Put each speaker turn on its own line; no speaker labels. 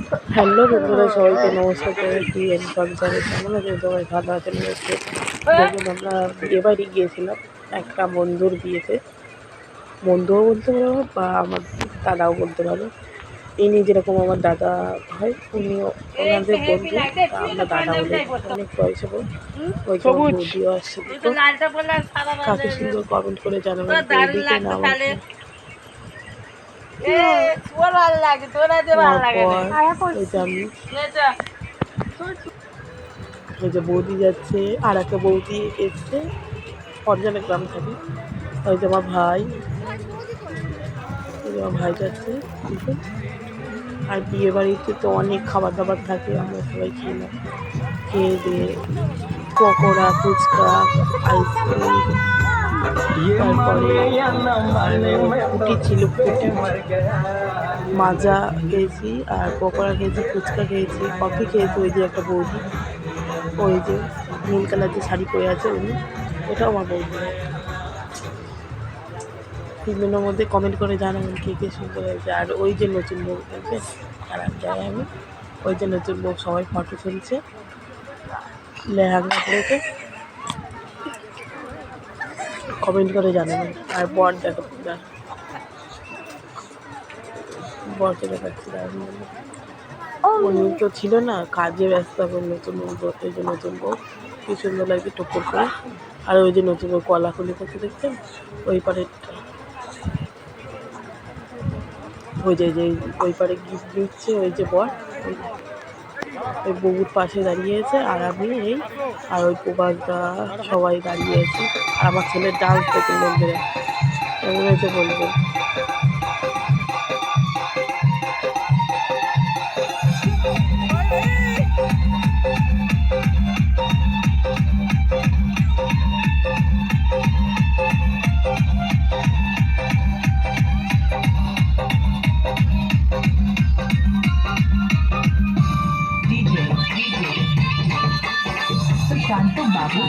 Hello বন্ধুরা, সবাইকে নমস্কার করে টিএন কালচারে কেমন আছে সবাই? ভালো আছেন নিশ্চয়ই। দেখুন, আমরা বিয়ে বাড়ি গিয়েছিলাম একটা বন্ধুর বিয়েতে। বন্ধুও বলতে পারো বা আমার দাদাও বলতে পারো। ইনি যেরকম আমার দাদা হয়, উনিও ওনাদের বন্ধু, তা আমরা দাদা বলে অনেক বয়সে ওই যে বৌদিও আসছে। কাকে সুন্দর কমেন্ট করে জানাবেন বৌদিকে না আমাকে। ওই যে বৌদি যাচ্ছে, আর একটা বৌদি এসছে, অঞ্জনের গ্রাম থেকে। ওই যে আমার ভাই, ওই যে আমার ভাই যাচ্ছে। আর বিয়ে বাড়িতে তো অনেক খাবার দাবার থাকে, আমরা সবাই খেলাম। খেয়ে দিয়ে পকোড়া, ফুচকা, আইসক্রিম, তারপরে ফুটি ছিল, ফুটি মাজা খেয়েছি, আর পকোড়া খেয়েছি, ফুচকা খেয়েছি, কফি খেয়েছি। ওই যে একটা বৌদি, ওই যে নীল কালার যে শাড়ি পরে আছে উনি, ওটাও আমার বৌদি। তিনজনের মধ্যে কমেন্ট করে জানাবেন কে কে সুন্দর হয়েছে। আর ওই যে নতুন বউ দেখবেন, আর যাই আমি, ওই যে নতুন বউ, সবাই ফটো তুলছে, লেহেঙ্গা পরেছে। কমেন্ট করে জানাবেন। আর বর দেখো, বরকে দেখাচ্ছি। উনি তো ছিল না, কাজে ব্যস্ত। এখন নতুন বউ, এই যে নতুন বউ কি সুন্দর লাগছে টুকুর করে। আর ওই যে নতুন বউ কলা খুলি করতে দেখছেন, ওই পারে, ওই যে ওই পারে গিফট দিচ্ছে ওই যে বর, ওই বউর পাশে দাঁড়িয়ে আছে। আর আমি এই, আর ওই প্রভাসদা, সবাই দাঁড়িয়ে আছে। আর আমার ছেলের ডান্স দেখুন বন্ধুরা, কেমন হয়েছে বলবেন।
DJ Susanto Babu.